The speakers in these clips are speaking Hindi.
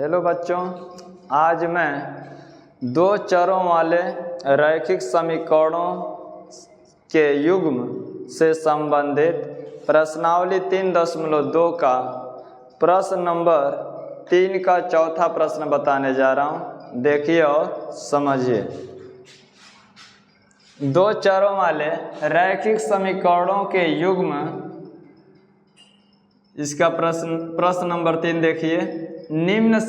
हेलो बच्चों, आज मैं दो चरों वाले रैखिक समीकरणों के युग्म से संबंधित प्रश्नावली 3.2 का प्रश्न नंबर 3 का चौथा प्रश्न बताने जा रहा हूँ। देखिए और समझिए। दो चरों वाले रैखिक समीकरणों के युग्म, इसका प्रश्न नंबर 3 देखिए। निम्न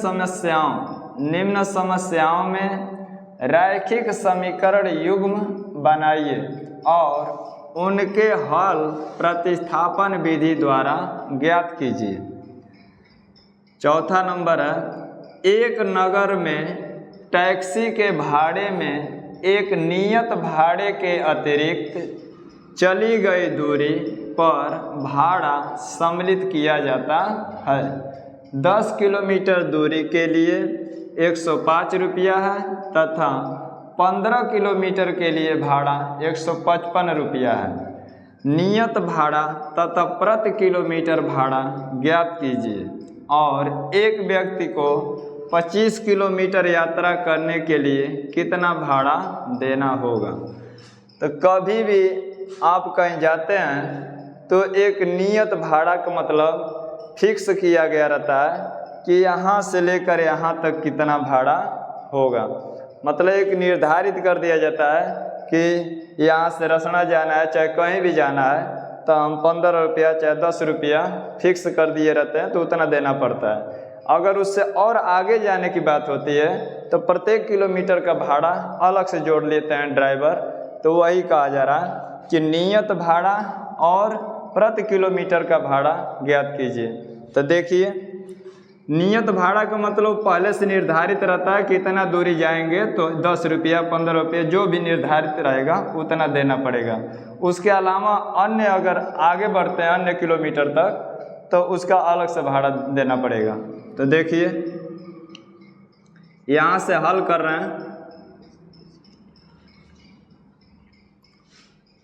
समस्याओं में रैखिक समीकरण युग्म बनाइए और उनके हल प्रतिस्थापन विधि द्वारा ज्ञात कीजिए। चौथा नंबर है, एक नगर में टैक्सी के भाड़े में एक नियत भाड़े के अतिरिक्त चली गई दूरी पर भाड़ा सम्मिलित किया जाता है। 10 किलोमीटर दूरी के लिए 105 रुपया है तथा 15 किलोमीटर के लिए भाड़ा 155 रुपया है। नियत भाड़ा तथा प्रति किलोमीटर भाड़ा ज्ञात कीजिए और एक व्यक्ति को 25 किलोमीटर यात्रा करने के लिए कितना भाड़ा देना होगा। तो कभी भी आप कहीं जाते हैं तो एक नियत भाड़ा का मतलब फिक्स किया गया रहता है कि यहाँ से लेकर यहाँ तक कितना भाड़ा होगा। मतलब एक निर्धारित कर दिया जाता है कि यहाँ से रसना जाना है, चाहे कहीं भी जाना है, तो हम 15 रुपया चाहे 10 रुपया फिक्स कर दिए रहते हैं, तो उतना देना पड़ता है। अगर उससे और आगे जाने की बात होती है तो प्रत्येक किलोमीटर का भाड़ा अलग से जोड़ लेते हैं ड्राइवर। तो वही कहा जा रहा है कि नियत भाड़ा और प्रति किलोमीटर का भाड़ा ज्ञात कीजिए। तो देखिए, नियत भाड़ा का मतलब पहले से निर्धारित रहता है कि इतना दूरी जाएंगे तो 10 रुपया 15 रुपया जो भी निर्धारित रहेगा उतना देना पड़ेगा। उसके अलावा अन्य अगर आगे बढ़ते हैं अन्य किलोमीटर तक तो उसका अलग से भाड़ा देना पड़ेगा। तो देखिए, यहाँ से हल कर रहे हैं।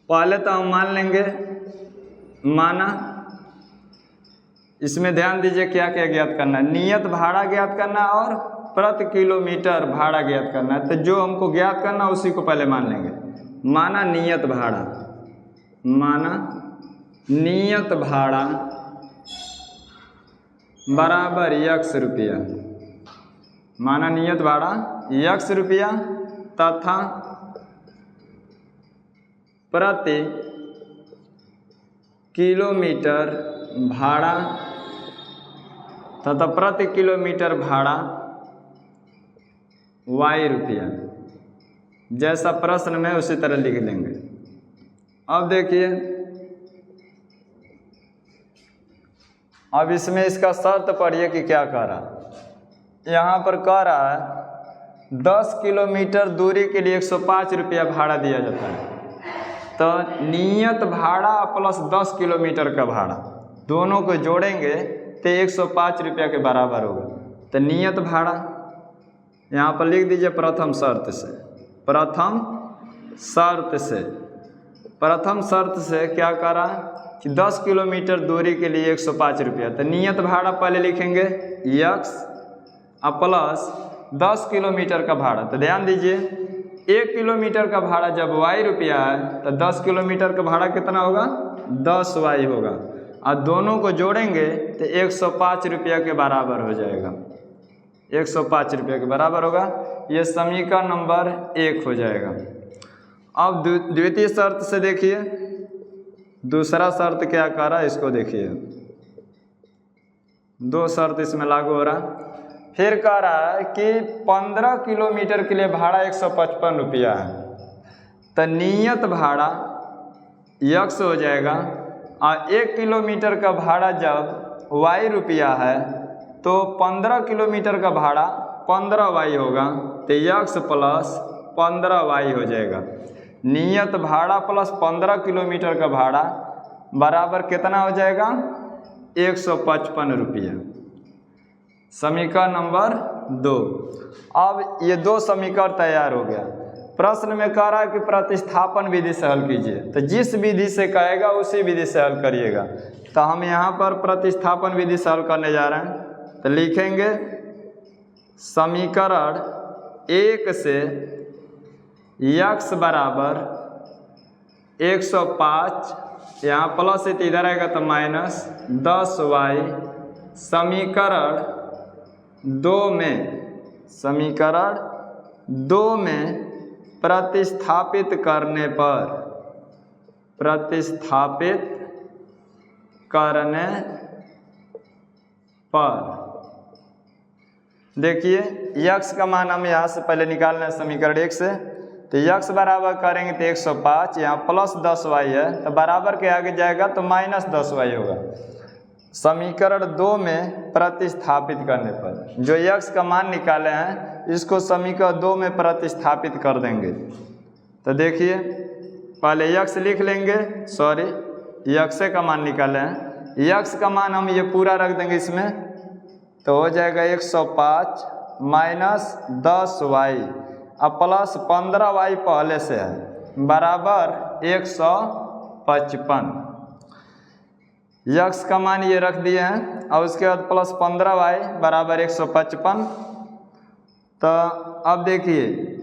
पहले तो हम मान लेंगे, माना, इसमें ध्यान दीजिए क्या क्या ज्ञात करना है। नियत भाड़ा ज्ञात करना है और प्रति किलोमीटर भाड़ा ज्ञात करना है। तो जो हमको ज्ञात करना है उसी को पहले मान लेंगे। माना नियत भाड़ा, माना नियत भाड़ा बराबर x रुपया, माना नियत भाड़ा x रुपया तथा प्रति किलोमीटर भाड़ा तथा प्रति किलोमीटर भाड़ा y रुपया। जैसा प्रश्न में उसी तरह लिख लेंगे। अब देखिए, अब इसमें इसका शर्त पढ़िए कि क्या कह रहा। यहाँ पर कह रहा है 10 किलोमीटर दूरी के लिए 105 रुपया भाड़ा दिया जाता है। तो नियत भाड़ा प्लस 10 किलोमीटर का भाड़ा दोनों को जोड़ेंगे तो 105 रुपया के बराबर होगा। तो नियत भाड़ा यहाँ पर लिख दीजिए प्रथम शर्त से। प्रथम शर्त से क्या करा कि 10 किलोमीटर दूरी के लिए 105 रुपया। तो नियत भाड़ा पहले लिखेंगे x प्लस 10 किलोमीटर का भाड़ा। तो ध्यान दीजिए, 1 किलोमीटर का भाड़ा जब y रुपया है तो 10 किलोमीटर का भाड़ा कितना होगा, 10y होगा। और दोनों को जोड़ेंगे तो 105 रुपया के बराबर हो जाएगा। 105 रुपया के बराबर होगा। ये समीकरण नंबर 1 हो जाएगा। अब द्वितीय शर्त से देखिए, दूसरा शर्त क्या कर रहा है इसको देखिए। दो शर्त इसमें लागू हो रहा। फिर कह रहा है कि 15 किलोमीटर के लिए भाड़ा 155 रुपया है। तो नियत भाड़ा x हो जाएगा और 1 किलोमीटर का भाड़ा जब y रुपया है तो 15 किलोमीटर का भाड़ा 15y होगा। तो x प्लस 15y हो जाएगा। नियत भाड़ा प्लस 15 किलोमीटर का भाड़ा बराबर कितना हो जाएगा, 155 रुपया। समीकरण नंबर 2। अब ये दो समीकरण तैयार हो गया। प्रश्न में कह रहा है कि प्रतिस्थापन विधि से हल कीजिए। तो जिस विधि से कहेगा उसी विधि से हल करिएगा। तो हम यहाँ पर प्रतिस्थापन विधि से हल करने जा रहे हैं। तो लिखेंगे समीकरण 1 से x बराबर 105, यहाँ प्लस है तो इधर आएगा तो माइनस 10y, समीकरण 2 में प्रतिस्थापित करने पर देखिए x का मान हम यहाँ से पहले निकालना है समीकरण 1 से, तो x बराबर करेंगे तो 105, यहाँ प्लस 10y है तो बराबर के आगे जाएगा तो माइनस 10y होगा। समीकरण 2 में प्रतिस्थापित करने पर जो x का मान निकाले हैं इसको समीकरण 2 में प्रतिस्थापित कर देंगे। तो देखिए पहले x लिख लेंगे, x का मान निकाले हैं, x का मान हम ये पूरा रख देंगे इसमें, तो हो जाएगा 105 माइनस 10y अब प्लस 15y पहले से है बराबर 155। x का मान ये रख दिए हैं और उसके बाद प्लस 15y बराबर 155। तो अब देखिए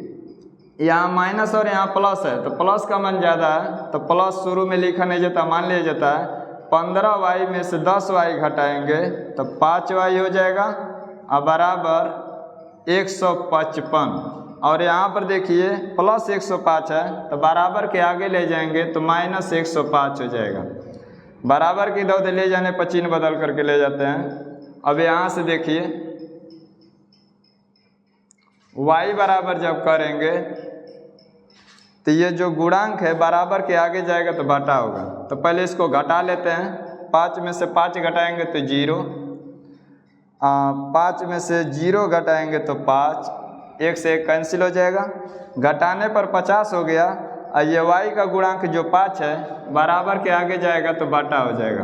यहाँ माइनस और यहाँ प्लस है तो प्लस का मान ज़्यादा है तो प्लस शुरू में लिखा नहीं जाता, मान लिया जाता है। 15y में से 10y घटाएंगे तो 5y हो जाएगा और बराबर 155। और यहाँ पर देखिए प्लस 105 है तो बराबर के आगे ले जाएंगे तो माइनस 105 हो जाएगा। बराबर के इधर ले जाने पर चिन्ह बदल करके ले जाते हैं। अब यहाँ से देखिए y बराबर जब करेंगे तो ये जो गुणांक है बराबर के आगे जाएगा तो बटा होगा, तो पहले इसको घटा लेते हैं। 5 में से 5 घटाएंगे तो 0, 5 में से 0 घटाएंगे तो 5, 1 से 1 कैंसिल हो जाएगा, घटाने पर 50 हो गया। और ये y का गुणांक जो 5 है बराबर के आगे जाएगा तो बटा हो जाएगा।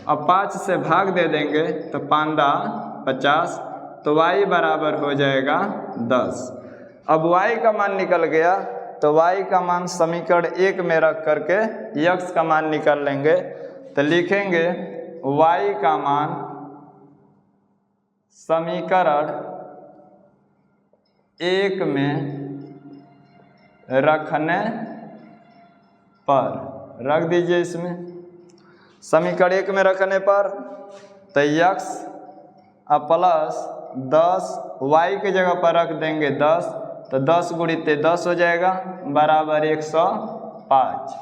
अब 5 से भाग दे देंगे तो 5 50, तो y बराबर हो जाएगा 10। अब y का मान निकल गया तो y का मान समीकरण 1 में रख करके x का मान निकाल लेंगे। तो लिखेंगे y का मान समीकरण 1 में रखने पर रख दीजिए, इसमें समीकरण 1 में रखने पर तो x प्लस 10 y की जगह पर रख देंगे 10, तो 10 गुणित 10 हो जाएगा बराबर 105।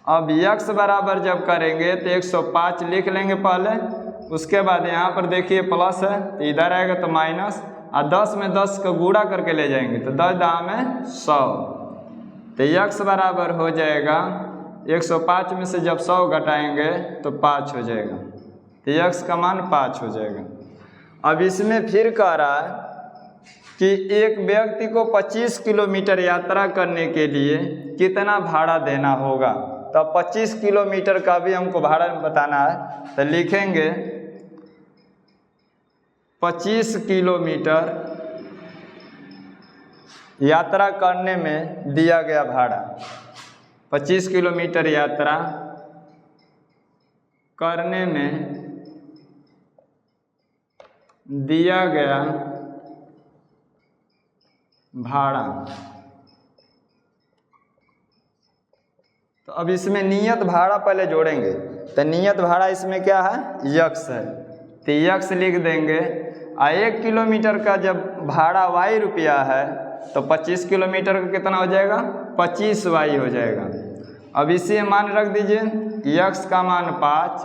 अब x बराबर जब करेंगे तो 105 लिख लेंगे पहले, उसके बाद यहाँ पर देखिए प्लस है तो इधर आएगा तो माइनस, और 10 में 10 को गुणा करके ले जाएंगे तो 10 दाम में 100, तो x बराबर हो जाएगा 105 में से जब 100 घटाएंगे तो 5 हो जाएगा, तो x का मान 5 हो जाएगा। अब इसमें फिर कह रहा है कि एक व्यक्ति को 25 किलोमीटर यात्रा करने के लिए कितना भाड़ा देना होगा। तो 25 किलोमीटर का भी हमको भाड़ा बताना है, तो लिखेंगे 25 किलोमीटर यात्रा करने में दिया गया भाड़ा, 25 किलोमीटर यात्रा करने में दिया गया भाड़ा। तो अब इसमें नियत भाड़ा पहले जोड़ेंगे, तो नियत भाड़ा इसमें क्या है, x है, तो x लिख देंगे। 1 किलोमीटर का जब भाड़ा y रुपया है तो 25 किलोमीटर का कितना हो जाएगा, 25y हो जाएगा। अब इसे मान रख दीजिए, x का मान 5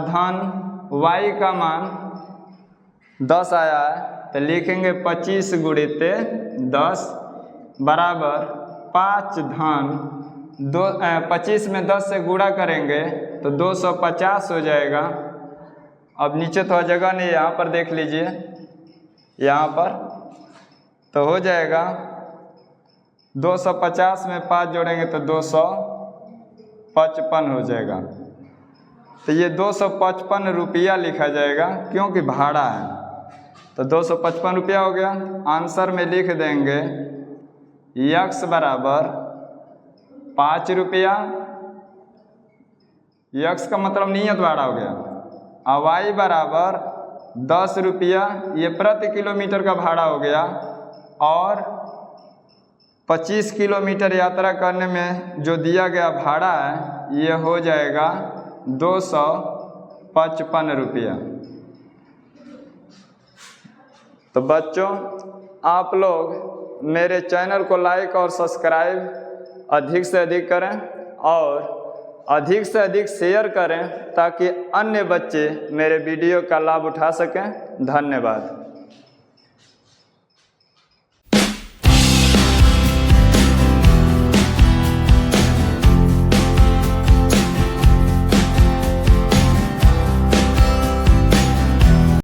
धन y का मान 10 आया है, तो लिखेंगे 25 गुणित 10 बराबर 5 धन 25 में 10 से गुणा करेंगे तो 250 हो जाएगा। अब नीचे थोड़ा जगह नहीं, यहाँ पर देख लीजिए, यहाँ पर तो हो जाएगा 250 में 5 जोड़ेंगे तो 255 हो जाएगा। तो ये 255 रुपया लिखा जाएगा क्योंकि भाड़ा है, तो 255 रुपया हो गया। आंसर में लिख देंगे x बराबर 5 रुपया, x का मतलब नियत भाड़ा हो गया, और y बराबर 10 रुपया, ये प्रति किलोमीटर का भाड़ा हो गया। और 25 किलोमीटर यात्रा करने में जो दिया गया भाड़ा है ये हो जाएगा 255 रुपया। तो बच्चों, आप लोग मेरे चैनल को लाइक और सब्सक्राइब अधिक से अधिक करें और अधिक से अधिक शेयर करें ताकि अन्य बच्चे मेरे वीडियो का लाभ उठा सकें। धन्यवाद।